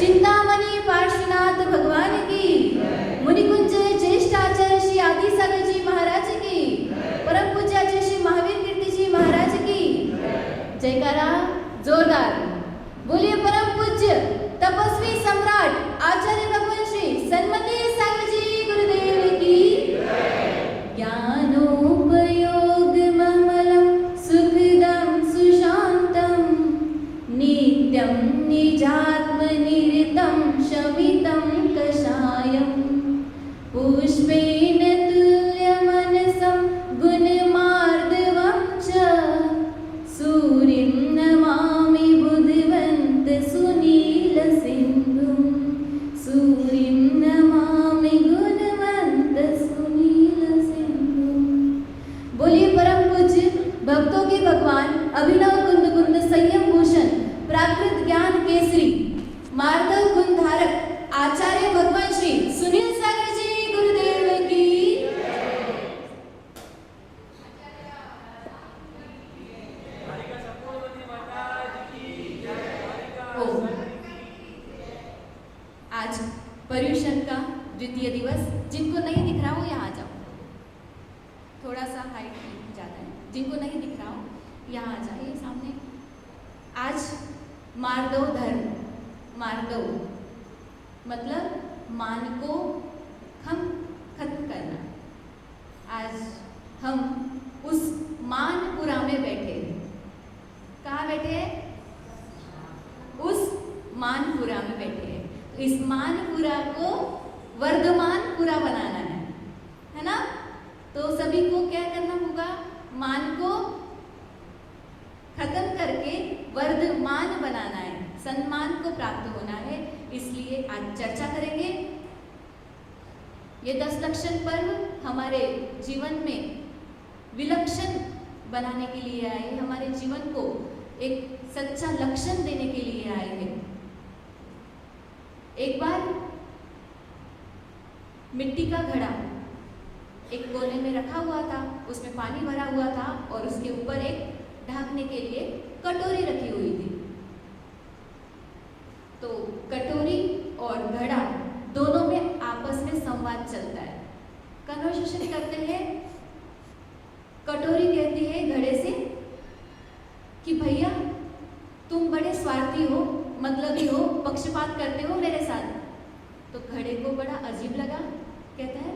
चिंतामणि पार्श्वनाथ भगवान की, मुनिकुंज ज्येष्ठाचार्य श्री आदि सागर जी महाराज की, परम पूज्याचार्य श्री महावीर कीर्ति जी महाराज की जयकारा जोरदार। बोलिए परम पूज्य तपस्वी सम्राट आचार्य भगवान श्री सन्मति सागर जी गुरुदेव की। ज्ञानोपयोग ममलम सुखदम सुशांतम नित्यं निजात्मनिरतं शमितं कषायं पुष्पेण तुल्यमनसं गुणमार्दवं च सूर्यं नमामि बुद्धिवन्त सुनीलसिन्धुं सूर्यं नमामि गुणवन्त सुनीलसिन्धुं। बोलिए परम पूज्य भक्तों के भगवान अभिनव कुंद कुंद संयम भूषण प्राकृत ज्ञान केसरी मार्दव गुण धारक आचार्य भगवान श्री सुनील सागर जी गुरुदेव की। आज पर्युषण का द्वितीय दिवस, जिनको नहीं दिख रहा हो यहाँ आ जाओ, थोड़ा सा हाइट ज़्यादा है, जिनको नहीं दिख रहा हो यहाँ आ जाइए सामने। आज मार्दव धर्म, मार्दव मतलब मान को खत्म करना। आज हम उस मानपुरा में बैठे हैं। कहाँ बैठे हैं? उस मानपुरा में बैठे हैं। तो इस मानपुरा को वर्धमानपुरा बनाना है ना? तो सभी को क्या करना होगा? मान को खत्म करके वर्धमान बनाना है, सम्मान को प्राप्त होना है। इसलिए आज चर्चा करेंगे। ये 10 लक्षण पर्व हमारे जीवन में विलक्षण बनाने के लिए आए हैं, हमारे जीवन को एक सच्चा लक्षण देने के लिए आए हैं। एक बार मिट्टी का घड़ा एक कोने में रखा हुआ था, उसमें पानी भरा हुआ था और उसके ऊपर एक ढकने के लिए कटोरी रखी हुई थी। तो कटोरी और घड़ा दोनों में आपस में संवाद चलता है, कन्वर्सेशन करते हैं। कटोरी कहती है घड़े से कि भैया तुम बड़े स्वार्थी हो, मतलबी हो, पक्षपात करते हो मेरे साथ। तो घड़े को बड़ा अजीब लगा, कहता है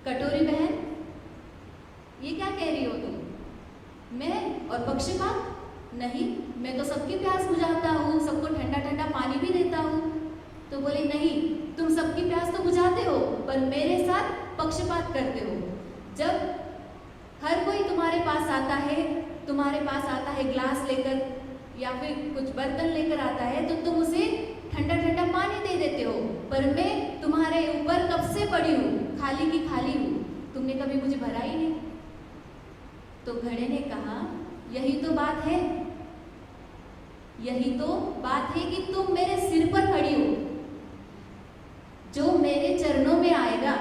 कटोरी बहन ये क्या कह रही हो तुम? मैं और पक्षपात? नहीं, मैं तो सबकी प्यास बुझाता हूँ, सबको ठंडा ठंडा पानी भी देता हूँ। तो बोले नहीं, तुम सबकी प्यास तो बुझाते हो पर मेरे साथ पक्षपात करते हो। जब हर कोई तुम्हारे पास आता है ग्लास लेकर या फिर कुछ बर्तन लेकर आता है तो तुम उसे ठंडा ठंडा पानी दे देते हो, पर मैं तुम्हारे ऊपर कब से पड़ी हूँ, खाली की खाली हूँ, तुमने कभी मुझे भरा ही नहीं। तो घड़े ने कहा यही तो बात है, यही तो बात है कि तुम मेरे सिर पर खड़ी हो। जो मेरे चरणों में आएगा,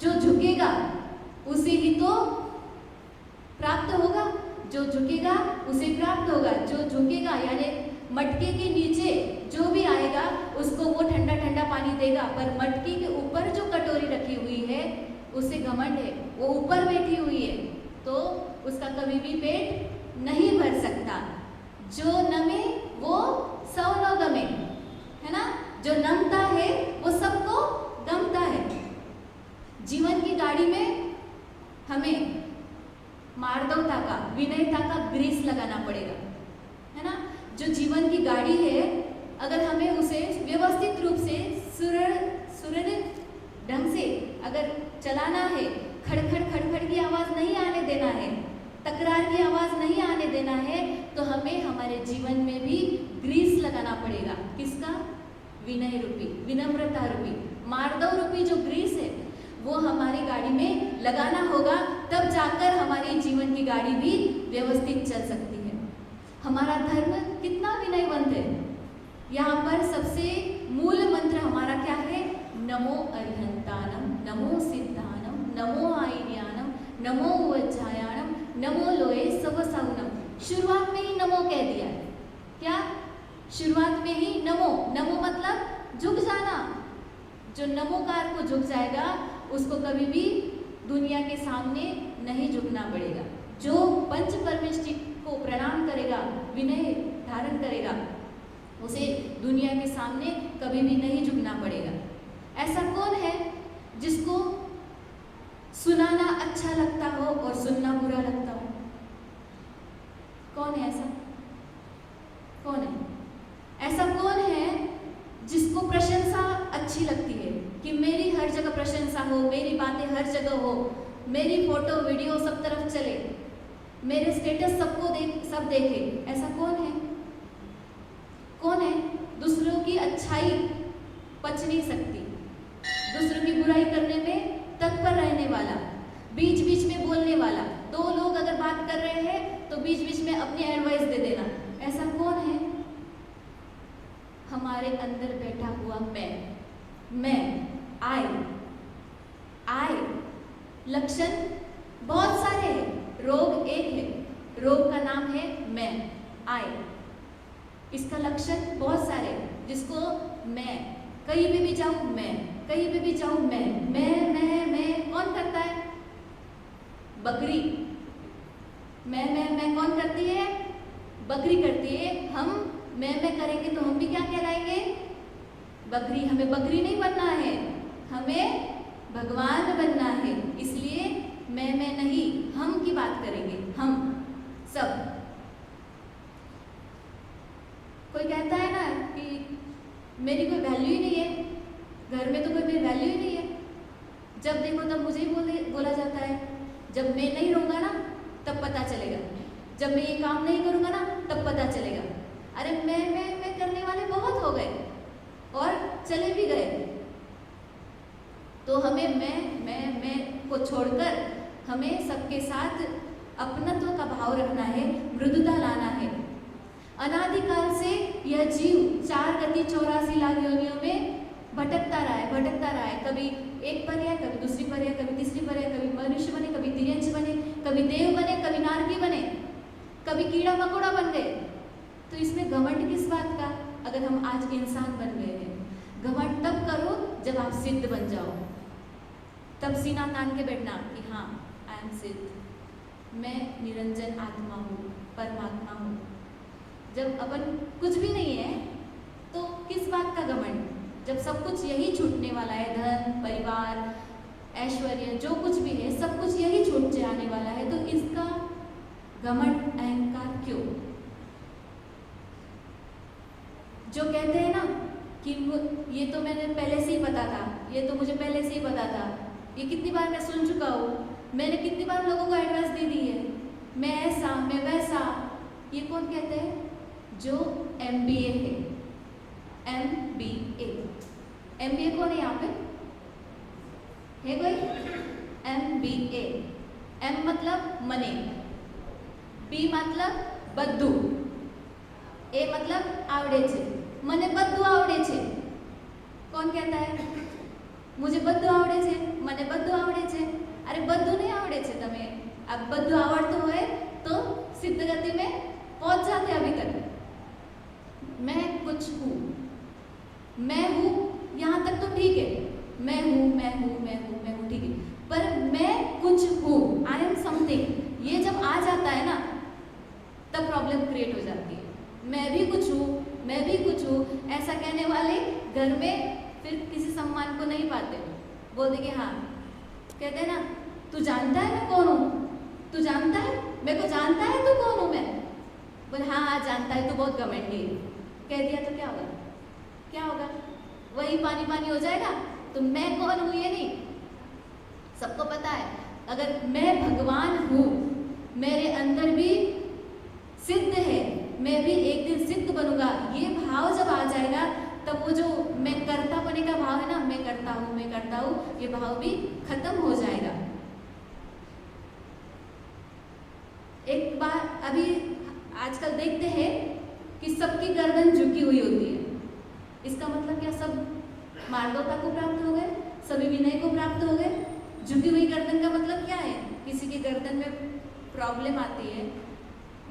जो झुकेगा उसे ही तो प्राप्त होगा, जो झुकेगा उसे प्राप्त होगा। जो झुकेगा यानी मटके के नीचे जो भी आएगा उसको वो ठंडा ठंडा पानी देगा, पर मटकी के ऊपर जो कटोरी रखी हुई है उसे घमंड है, वो ऊपर बैठी हुई है तो उसका कभी भी पेट नहीं भर सकता। जो नमे वो सौ न गमे, है ना? जो नमता है वो सबको गमता है। जीवन की गाड़ी में हमें मार्दवता का, विनयता का ग्रीस लगाना पड़ेगा, है ना? जो जीवन की गाड़ी है अगर हमें उसे व्यवस्थित रूप से सुरक्षित ढंग से अगर चलाना है, खड़खड़ खड़खड़ की आवाज़ नहीं आने देना है, तकरार की आवाज़ नहीं आने देना है, तो हमें हमारे जीवन में भी ग्रीस लगाना पड़ेगा। किसका? विनय रूपी, विनम्रता रूपी, मार्दव रूपी जो ग्रीस है वो हमारी गाड़ी में लगाना होगा, तब जाकर हमारी जीवन की गाड़ी भी व्यवस्थित चल सकती है। हमारा धर्म कितना विनयवंत है। यहाँ पर सबसे मूल मंत्र हमारा क्या है? नमो अरिहंतानम, नमो सिद्धानम, नमो आईर्यानम, नमो वज्रायाणम, नमो लोए सवसाउनम। शुरुआत में ही नमो कह दिया है। क्या? शुरुआत में ही नमो। नमो मतलब झुक जाना। जो नमोकार को झुक जाएगा उसको कभी भी दुनिया के सामने नहीं झुकना पड़ेगा। जो पंच परमेष्टि को प्रणाम करेगा, विनय धारण करेगा, उसे दुनिया के सामने कभी भी नहीं झुकना पड़ेगा। ऐसा कौन है जिसको सुनाना अच्छा लगता हो और सुनना बुरा लगता हो? कौन है ऐसा? कौन है ऐसा? कौन है जिसको प्रशंसा अच्छी लगती है कि मेरी हर जगह प्रशंसा हो, मेरी बातें हर जगह हो, मेरी फोटो वीडियो सब तरफ चले, मेरे स्टेटस सब देखे? ऐसा कौन है? कौन है? दूसरों की अच्छाई पच नहीं सकती, दूसरों की बुराई करने में तत्पर रहने वाला, बीच बीच में बोलने वाला। दो लोग अगर बात कर रहे हैं तो बीच बीच में अपनी एडवाइस दे देना। ऐसा कौन है? हमारे अंदर बैठा हुआ मैं आई। लक्षण बहुत सारे हैं, रोग एक है, रोग का नाम है मैं, आई। इसका लक्षण बहुत सारे हैं, जिसको मैं कहीं पे भी जाऊं, मैं कहीं पे भी जाऊं, मैं कौन करता है? बकरी। मैं कौन करती है? बकरी करती है। हम मैं करेंगे तो हम भी क्या कहलाएंगे? बकरी। हमें बकरी नहीं बनना है, हमें भगवान बनना है। इसलिए मैं नहीं, हम की बात करेंगे, हम सब। कोई कहता है ना कि मेरी कोई वैल्यू ही नहीं है, घर में तो कोई मेरी वैल्यू ही नहीं है, जब देखो तब मुझे ही बोला जाता है। जब मैं नहीं रहूँगा ना तब पता चलेगा, जब मैं ये काम नहीं करूँगा ना तब पता चलेगा। अरे मैं करने वाले बहुत हो गए और चले भी गए। तो हमें मैं को छोड़कर हमें सबके साथ अपनत्व का भाव रखना है, मृदुता लाना है। अनादिकाल से यह जीव 4 गति 84 लाख योनियों में भटकता रहा है। कभी एक पर है, कभी दूसरी पर है, कभी तीसरी पर है, कभी मनुष्य बने, कभी तिर्यंश बने, कभी देव बने, कभी नारकी बने, कभी कीड़ा मकोड़ा बन गए। तो इसमें घमंड किस बात का? अगर हम आज इंसान बन गए हैं, घमंड तब करो जब आप सिद्ध बन जाओ, तब सीना तान के बैठना कि हाँ आई एम सिद्ध, मैं निरंजन आत्मा हूँ, परमात्मा हूँ। जब अपन कुछ भी नहीं है तो किस बात का घमंड? जब सब कुछ यही छूटने वाला है, धन, परिवार, ऐश्वर्य, जो कुछ भी है सब कुछ यही छूट जाने वाला है, तो इसका घमंड, अहंकार क्यों? जो कहते हैं ना कि ये तो मैंने पहले से ही पता था, ये तो मुझे पहले से ही पता था, ये कितनी बार मैं सुन चुका हूँ, मैंने कितनी बार लोगों को एडवाइस दे दी है, मैं ऐसा, मैं वैसा। ये कौन कहते हैं? जो MBA है, MBA। MBA कौन है यहाँ पे? है कोई? MBA। M मतलब मने, B मतलब बद्दू, A मतलब आवड़े छे, मने बद्दू आवड़े छे। कौन कहता है मुझे बद्दू आवड़े छे, मने बद्दू आवड़े छे? अरे बद्दू नहीं आवड़े छे तमे, अब बद्दू आवड़तो होय तो सिद्ध गति में पहुंच जाते अभी तक। मैं कुछ हूँ, मैं हूँ, यहाँ तक तो ठीक है, मैं हूँ ठीक है, पर मैं कुछ हूँ, आई एम समथिंग, ये जब आ जाता है ना तब प्रॉब्लम क्रिएट हो जाती है। मैं भी कुछ हूँ, ऐसा कहने वाले घर में फिर किसी सम्मान को नहीं पाते, बोलते कि हाँ, कहते हैं ना तू जानता है मैं कौन हूँ, तू जानता है मेरे को, जानता है तू कौन हूँ मैं? बोले हाँ जानता है, तू बहुत घमंडी है। कह दिया तो क्या होगा? वही पानी हो जाएगा। तो मैं कौन हूँ ये नहीं, सबको पता है। अगर मैं भगवान हूँ, मेरे अंदर भी सिद्ध है, मैं भी एक दिन सिद्ध बनूंगा, ये भाव जब आ जाएगा तब वो जो मैं करता बने का भाव है ना, मैं करता हूँ, ये भाव भी खत्म हो जाएगा। एक बार अभी आजकल देखते हैं कि सबकी गर्दन झुकी हुई होती है। इसका मतलब क्या? सब मार्गवता को प्राप्त हो गए, सभी विनय को प्राप्त हो गए। झुकी हुई गर्दन का मतलब क्या है? किसी की गर्दन में प्रॉब्लम आती है,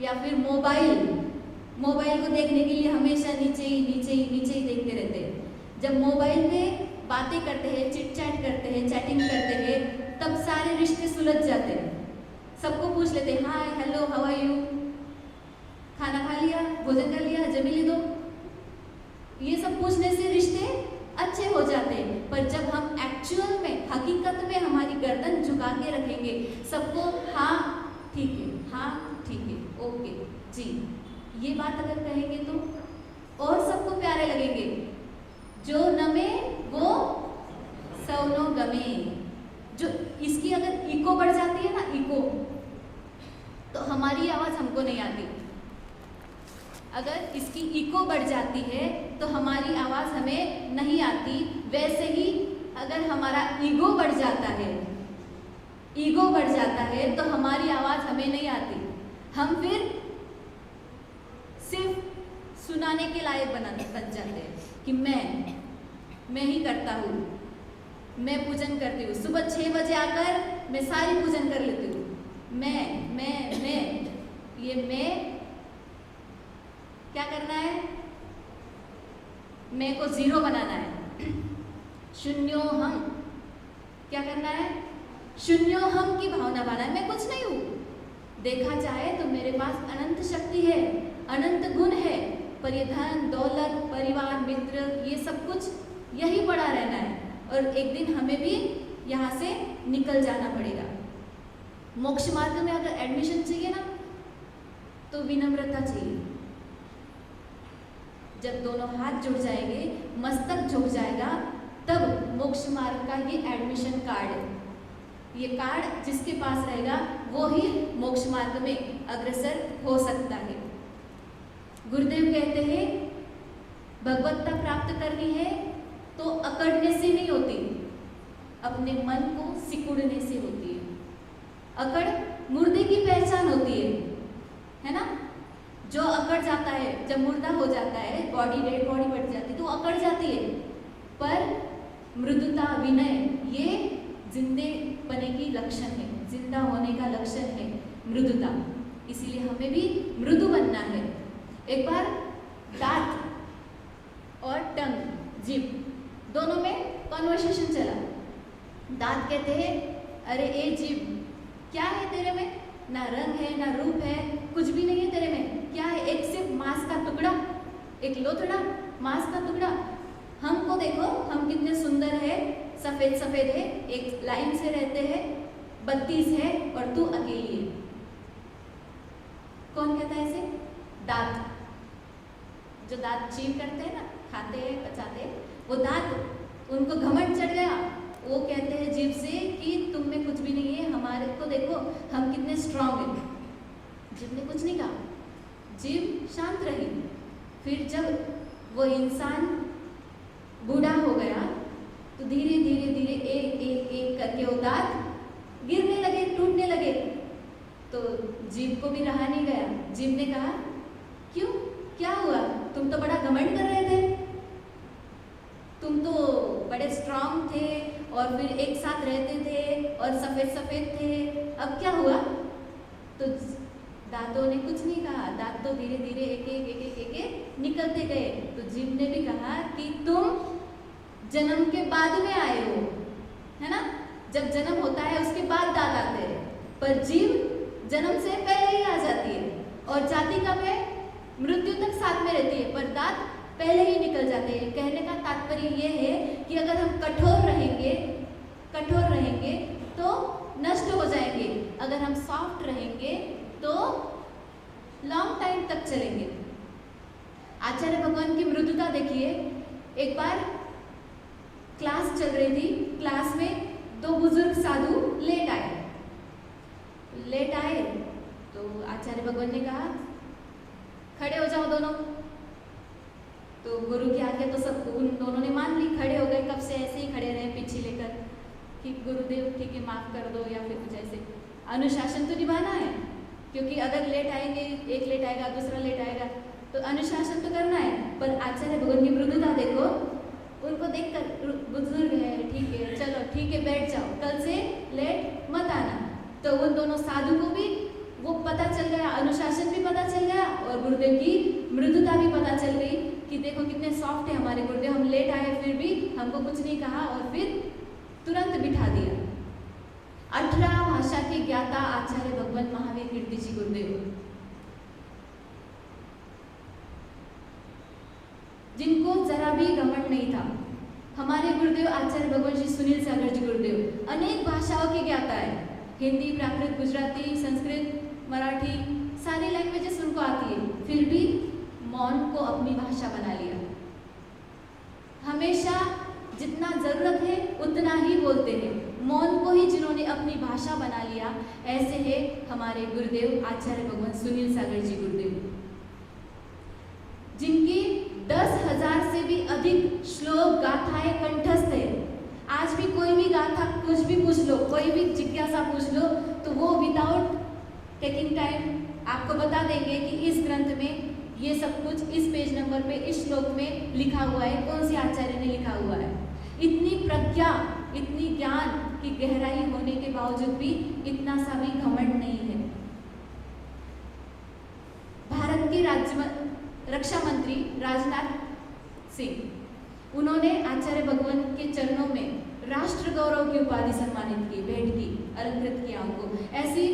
या फिर मोबाइल को देखने के लिए हमेशा नीचे ही देखते रहते हैं। जब मोबाइल पे बातें करते हैं, चिट चैट करते हैं, चैटिंग करते हैं, तब सारे रिश्ते सुलझ जाते हैं। सबको पूछ लेते हैं, hi hello how are you, खाना खा लिया, भोजन कर लिया, जमीली दो, ये सब पूछने से रिश्ते अच्छे हो जाते हैं। पर जब हम एक्चुअल में, हकीकत में हमारी गर्दन झुका के रखेंगे, सबको हाँ ठीक है, हाँ ठीक है, ओके जी, ये बात अगर कहेंगे तो और सबको प्यारे लगेंगे। जो नमे वो सौनो गमे। जो इसकी अगर इको बढ़ जाती है ना, इको, तो हमारी आवाज हमको नहीं आती। अगर इसकी इको बढ़ जाती है तो हमारी आवाज हमें नहीं आती। वैसे ही अगर हमारा ईगो बढ़ जाता है, ईगो बढ़ जाता है तो हमारी आवाज हमें नहीं आती। हम फिर सिर्फ सुनाने के लायक बन जाते हैं कि मैं ही करता हूँ, मैं पूजन करती हूँ। सुबह 6 बजे आकर मैं सारी पूजन कर लेती हूँ। मैं ये मैं क्या करना है, मैं को जीरो बनाना है। शून्यो हम, क्या करना है, शून्यो हम की भावना बनाना है। मैं कुछ नहीं हूँ। देखा जाए तो मेरे पास अनंत शक्ति है, अनंत गुण है, पर ये धन दौलत परिवार मित्र ये सब कुछ यही पड़ा रहना है, और एक दिन हमें भी यहाँ से निकल जाना पड़ेगा। मोक्ष मार्ग में अगर एडमिशन चाहिए ना, तो विनम्रता चाहिए। जब दोनों हाथ जुड़ जाएंगे, मस्तक झुक जाएगा, तब मोक्ष मार्ग का ये एडमिशन कार्ड है। ये कार्ड जिसके पास रहेगा वो ही मोक्ष मार्ग में अग्रसर हो सकता है। गुरुदेव कहते हैं भगवत्ता प्राप्त करनी है तो अकड़ने से नहीं होती, अपने मन को सिकुड़ने से होती है। अकड़ मुर्दे की पहचान होती है ना। जो अकड़ जाता है, जब मुर्दा हो जाता है, बॉडी डेड बॉडी बढ़ जाती है तो अकड़ जाती है। पर मृदुता विनय ये जिंदे पने की लक्षण है, जिंदा होने का लक्षण है मृदुता। इसीलिए हमें भी मृदु बनना है। एक बार दांत और टंग जीभ दोनों में कॉन्वर्सेशन चला। दांत कहते हैं अरे ए जीभ, क्या है तेरे में, ना रंग है ना रूप है, कुछ भी नहीं है तेरे में, क्या है, एक सिर्फ मांस का टुकड़ा, एक लोथड़ा मांस का टुकड़ा। हमको देखो, हम कितने सुंदर है, सफेद सफेद है, एक लाइन से रहते हैं, 32 है और तू अकेली है। कौन कहता है इसे? दांत। जो दांत चीव करते हैं ना, खाते हैं पचाते हैं, वो दांत उनको घमंड चढ़ गया। वो कहते हैं जीभ से कि तुम में कुछ भी नहीं है, हमारे को देखो हम कितने स्ट्रांग हैं। जीभ ने कुछ नहीं कहा, जीभ शांत रही। फिर जब वो इंसान बूढ़ा हो गया तो धीरे धीरे धीरे एक एक एक करके वो दांत गिरने लगे, टूटने लगे। तो जीभ को भी रहा नहीं गया। जीभ ने कहा क्यों, क्या हुआ, तुम तो बड़ा घमंड कर रहे थे, तुम तो बड़े स्ट्रांग थे और फिर एक साथ रहते थे और सफेद सफेद थे, अब क्या हुआ? तो दांतों ने कुछ नहीं कहा। दांत तो धीरे धीरे एक एक एक एक एक एक निकलते गए। तो जीभ ने भी कहा कि तुम जन्म के बाद में आए हो, है ना। जब जन्म होता है उसके बाद दांत आते हैं, पर जीभ जन्म से पहले ही आ जाती है। और जाति कब है? मृत्यु तक साथ में रहती है, पर दांत पहले ही निकल जाते हैं। कहने का तात्पर्य ये है कि अगर हम कठोर रहेंगे तो नष्ट हो जाएंगे, अगर हम सॉफ्ट रहेंगे तो लॉन्ग टाइम तक चलेंगे। आचार्य भगवान की मृदुता देखिए। एक बार क्लास चल रही थी, क्लास में 2 बुजुर्ग साधु लेट आए तो आचार्य भगवान ने कहा खड़े हो जाओ दोनों। तो गुरु की आज्ञा तो सब उन दोनों ने मान ली, खड़े हो गए। कब से ऐसे ही खड़े रहे पीछे लेकर कि गुरुदेव ठीक है माफ कर दो, या फिर कुछ ऐसे। अनुशासन तो निभाना है, क्योंकि अगर लेट आएंगे, एक लेट आएगा दूसरा लेट आएगा, तो अनुशासन तो करना है। पर आचार्य भगवान की मृदुता देखो, उनको देखकर बुजुर्ग है, ठीक है चलो ठीक है बैठ जाओ, कल से लेट मत आना। तो उन दोनों साधु को भी वो पता चल गया, अनुशासन भी पता चल गया और गुरुदेव की मृदुता भी पता चल गई कि देखो कितने सॉफ्ट है हमारे गुरुदेव, हम लेट आए फिर भी हमको कुछ नहीं कहा और फिर तुरंत बिठा दिया। 18 भाषा के ज्ञाता आचार्य भगवान महावीर कीर्ति जी गुरुदेव, जिनको जरा भी घमंड नहीं था। हमारे गुरुदेव आचार्य भगवान श्री सुनील सागर जी गुरुदेव अनेक भाषाओं के ज्ञाता है, हिंदी, प्राकृत, गुजराती, संस्कृत, मराठी, सारी लैंग्वेजेस उनको आती है, फिर भी मौन को अपनी भाषा बना लिया। हमेशा जितना जरूरत है उतना ही बोलते हैं, मौन को ही जिन्होंने अपनी भाषा बना लिया, ऐसे है हमारे गुरुदेव आचार्य भगवान सुनील सागर जी गुरुदेव, जिनकी 10,000 से भी अधिक श्लोक गाथाएं कंठस्थ है। आज भी कोई भी गाथा कुछ भी पूछ लो, कोई भी जिज्ञासा पूछ लो, तो वो विदाउट टेकिंग टाइम आपको बता देंगे कि इस ग्रंथ में ये सब कुछ इस पेज नंबर पे इस श्लोक में लिखा हुआ है, कौन सी आचार्य ने लिखा हुआ है। इतनी प्रज्ञा, इतनी ज्ञान की गहराई होने के बावजूद भी इतना सा भी घमंड नहीं है। भारत के रक्षा मंत्री राजनाथ सिंह, उन्होंने आचार्य भगवान के चरणों में राष्ट्र गौरव की उपाधि सम्मानित की, भेंट की, अलंकृत किया उनको। ऐसी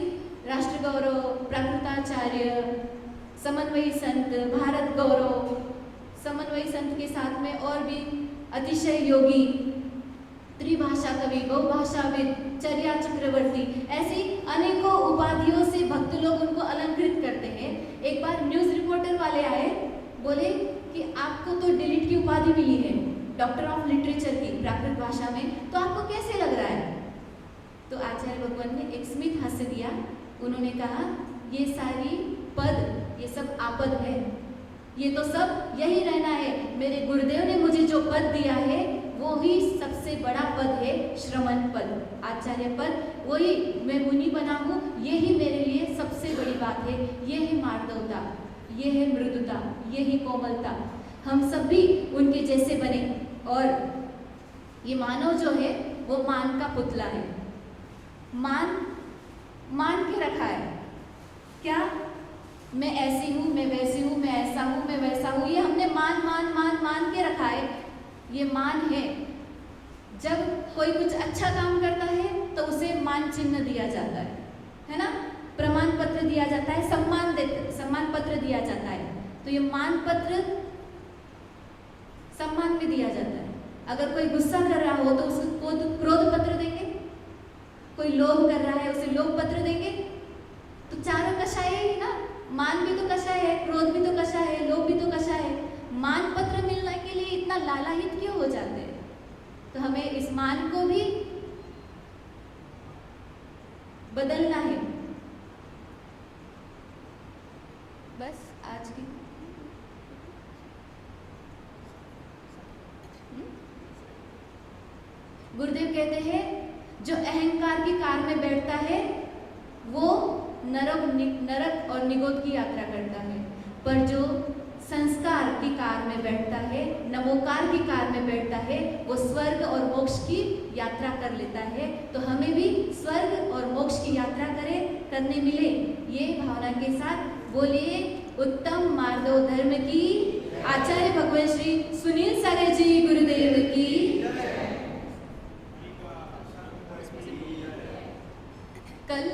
राष्ट्र गौरव, प्राकृताचार्य, समन्वयी संत, भारत गौरव, समन्वयी संत के साथ में और भी अतिशय योगी, त्रिभाषा कवि, बहुभाषाविद, चर्या चक्रवर्ती, ऐसी अनेकों उपाधियों से भक्त लोग उनको अलंकृत करते हैं। एक बार न्यूज रिपोर्टर वाले आए, बोले कि आपको तो डिलीट की उपाधि मिली है, डॉक्टर ऑफ लिटरेचर की, प्राकृत भाषा में, तो आपको कैसे लग रहा है? तो आचार्य भगवान ने एक स्मित हास्य दिया, उन्होंने कहा ये सारी पद, ये सब आपद है, ये तो सब यही रहना है। मेरे गुरुदेव ने मुझे जो पद दिया है वो ही सबसे बड़ा पद है, श्रमण पद, आचार्य पद, वही मैं मुनि बना हूँ, ये ही मेरे लिए सबसे बड़ी बात है। ये है मार्दवता, ये है मृदुता, ये ही कोमलता, हम सब भी उनके जैसे बने। और ये मानव जो है वो मान का पुतला है, मान के रखा है, क्या मैं ऐसी हूँ, मैं वैसी हूँ, मैं ऐसा हूँ, मैं वैसा हूँ, ये हमने मान मान मान मान के रखा है। ये मान है, जब कोई कुछ अच्छा काम करता है तो उसे मान चिन्ह दिया जाता है ना, प्रमाण पत्र दिया जाता है, सम्मान पत्र दिया जाता है। तो ये मान पत्र सम्मान में दिया जाता है। अगर कोई गुस्सा कर रहा हो तो उसको क्रोध पत्र देंगे, कोई लोभ कर रहा है उसे लोभ पत्र देंगे। तो चारों कषाय ही ना, मान भी तो कषाय है, क्रोध भी तो कषाय है, लोभ भी तो कषाय है। मान पत्र मिलने के लिए इतना लालायित क्यों हो जाते हैं? तो हमें इस मान को भी बदलना है। बस आज की गुरुदेव कहते हैं जो अहंकार की कार में बैठता है वो नरक और निगोद की यात्रा करता है, पर जो संस्कार की कार में बैठता है, नमोकार की कार में बैठता है, वो स्वर्ग और मोक्ष की यात्रा कर लेता है। तो हमें भी स्वर्ग और मोक्ष की यात्रा करने मिले, ये भावना के साथ बोलिए उत्तम मार्दव धर्म की, आचार्य भगवान श्री सुनील सागर जी गुरुदेव की। कल